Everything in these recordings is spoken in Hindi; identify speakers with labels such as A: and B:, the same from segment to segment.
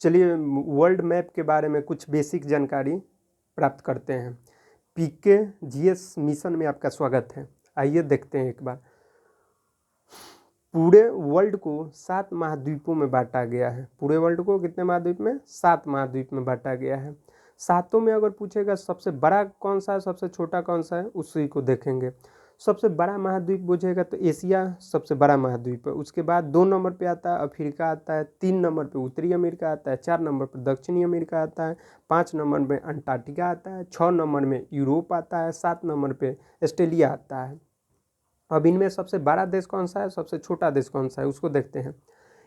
A: चलिए वर्ल्ड मैप के बारे में कुछ बेसिक जानकारी प्राप्त करते हैं। PKGS मिशन में आपका स्वागत है। आइए देखते हैं एक बार। पूरे वर्ल्ड को 7 महाद्वीपों में बांटा गया है। पूरे वर्ल्ड को कितने महाद्वीप में? 7 महाद्वीप में बांटा गया है। सातों में अगर पूछेगा सबसे बड़ा कौन सा है, सबसे छोटा कौन सा है, उसी को देखेंगे। सबसे बड़ा महाद्वीप पूछेगा तो एशिया सबसे बड़ा महाद्वीप है। उसके बाद 2 नंबर पे आता है अफ्रीका आता है, 3 नंबर पे उत्तरी अमेरिका आता है, 4 नंबर पे दक्षिणी अमेरिका आता है, 5 नंबर में अंटार्कटिका आता है, 6 नंबर में यूरोप आता है, 7 नंबर पे ऑस्ट्रेलिया आता है। अब इनमें सबसे बड़ा देश कौन सा है, सबसे छोटा देश कौन सा है, उसको देखते हैं।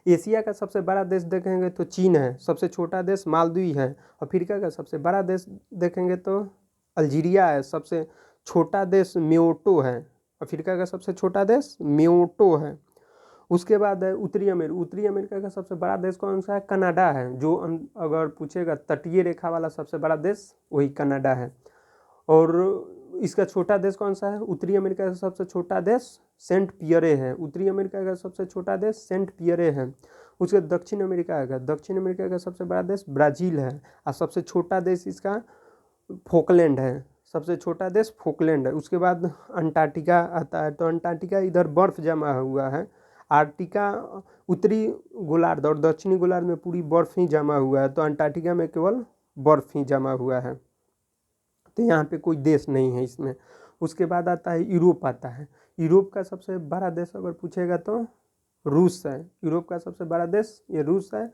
A: एशिया का सबसे बड़ा देश देखेंगे तो चीन है, सबसे छोटा देश मालदीव है। अफ्रीका का सबसे बड़ा देश देखेंगे तो अल्जीरिया है, सबसे छोटा देश म्योटो है। अफ्रीका का सबसे छोटा देश म्योटो है। उसके बाद है उत्तरी अमेरिका का सबसे बड़ा देश कौन सा है? कनाडा है। जो अगर पूछेगा तटीय रेखा वाला सबसे बड़ा देश वही कनाडा है। और इसका छोटा देश कौन सा है? उत्तरी अमेरिका का सबसे छोटा देश सेंट पियरे है। उत्तरी अमेरिका का सबसे छोटा देश सेंट पियरे है। उसके दक्षिण अमेरिका का सबसे बड़ा देश ब्राज़ील है। और सबसे छोटा देश इसका फोकलैंड है। सबसे छोटा देश फोकलैंड है। उसके बाद अंटार्कटिका आता है। तो अंटार्कटिका इधर बर्फ़ जमा हुआ है। आर्कटिका उत्तरी गोलार्ध और दक्षिणी गोलार्ध में पूरी बर्फ़ ही जमा हुआ है। तो अंटार्कटिका में केवल बर्फ़ ही जमा हुआ है। तो यहाँ पे कोई देश नहीं है इसमें। उसके बाद आता है यूरोप आता है। यूरोप का सबसे बड़ा देश अगर पूछेगा तो रूस है। यूरोप का सबसे बड़ा देश ये रूस है।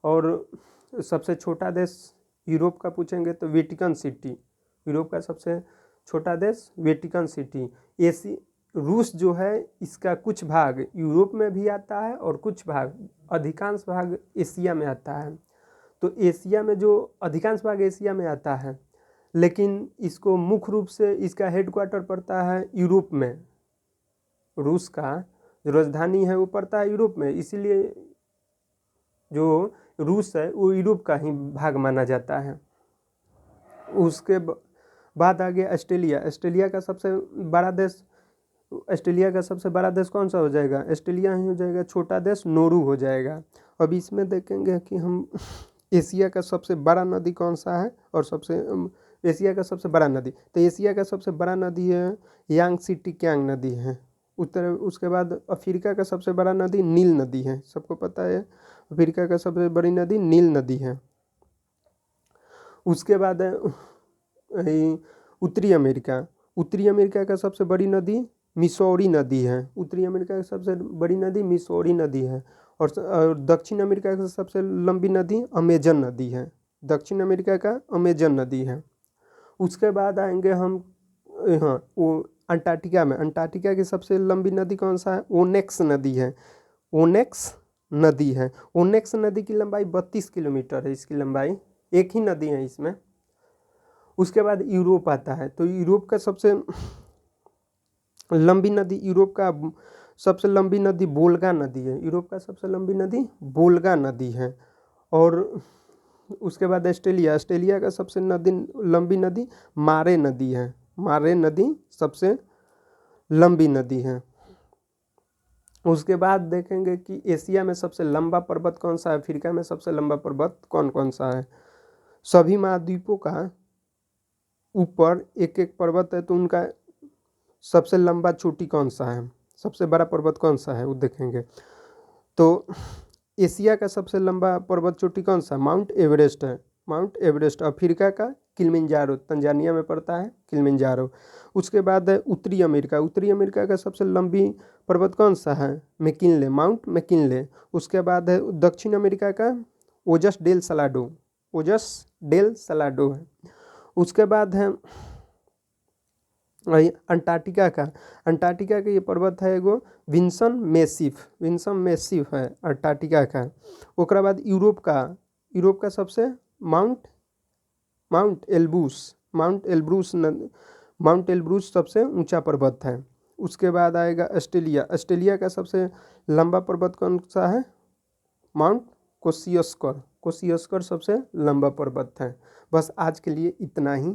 A: और सबसे छोटा देश यूरोप का पूछेंगे तो वेटिकन सिटी। यूरोप का सबसे छोटा देश वेटिकन सिटी। रूस जो है इसका कुछ भाग यूरोप में भी आता है और कुछ भाग अधिकांश भाग एशिया में आता है। तो एशिया में जो अधिकांश भाग एशिया में आता है, लेकिन इसको मुख्य रूप से इसका हेडक्वार्टर पड़ता है यूरोप में। रूस का जो राजधानी है वो पड़ता है यूरोप में, इसीलिए जो रूस है वो यूरोप का ही भाग माना जाता है। उसके बाद आ गया ऑस्ट्रेलिया। ऑस्ट्रेलिया का सबसे बड़ा देश कौन सा हो जाएगा? ऑस्ट्रेलिया ही हो जाएगा। छोटा देश नोरू हो जाएगा। अब इसमें देखेंगे कि हम एशिया का सबसे बड़ा नदी कौन सा है और एशिया का सबसे बड़ा नदी, तो एशिया का सबसे बड़ा नदी है यांगसी टिक्यांग नदी है। उसके बाद अफ्रीका का सबसे बड़ा नदी नील नदी है। सबको पता है अफ्रीका का सबसे बड़ी नदी नील नदी है। उसके बाद है उत्तरी अमेरिका का सबसे बड़ी नदी मिसौरी नदी है। उत्तरी अमेरिका की सबसे बड़ी नदी मिसौरी नदी है। और दक्षिण अमेरिका की सबसे लंबी नदी अमेजन नदी है। दक्षिण अमेरिका का अमेजन नदी है। उसके बाद आएंगे हम वो अंटार्कटिका की सबसे लंबी नदी कौन सा है? ओनेक्स नदी की लंबाई 32 किलोमीटर है। इसकी लंबाई एक ही नदी है इसमें। उसके बाद यूरोप आता है। तो यूरोप का सबसे लंबी नदी वोल्गा नदी है। यूरोप का सबसे लंबी नदी वोल्गा नदी है। और उसके बाद ऑस्ट्रेलिया का सबसे लंबी नदी मारे नदी है। मारे नदी सबसे लंबी नदी है। उसके बाद देखेंगे कि एशिया में सबसे लंबा पर्वत कौन सा है, अफ्रीका में सबसे लंबा पर्वत कौन सा है। सभी महाद्वीपों का ऊपर एक एक पर्वत है, तो उनका सबसे लंबा चोटी कौन सा है, सबसे बड़ा पर्वत कौन सा है वो देखेंगे। तो एशिया का सबसे लंबा पर्वत चोटी कौन सा? माउंट एवरेस्ट है। Mount Everest. अफ्रीका का किलिमंजारो, तंजानिया में पड़ता है किलिमंजारो। उसके बाद है उत्तरी अमेरिका का सबसे लंबी पर्वत कौन सा है? McKinley, mount McKinley. उसके बाद है दक्षिण अमेरिका का ओजस डेल सलाडो है। उसके बाद है अंटार्कटिका का ये पर्वत है एगो विंसन मेसिफ है अंटार्कटिका का। ओकरा बाद यूरोप का सबसे माउंट एल्ब्रूस सबसे ऊंचा पर्वत है। उसके बाद आएगा ऑस्ट्रेलिया का सबसे लंबा पर्वत कौन सा है? माउंट कोशियोस्कर सबसे लंबा पर्वत है। बस आज के लिए इतना ही।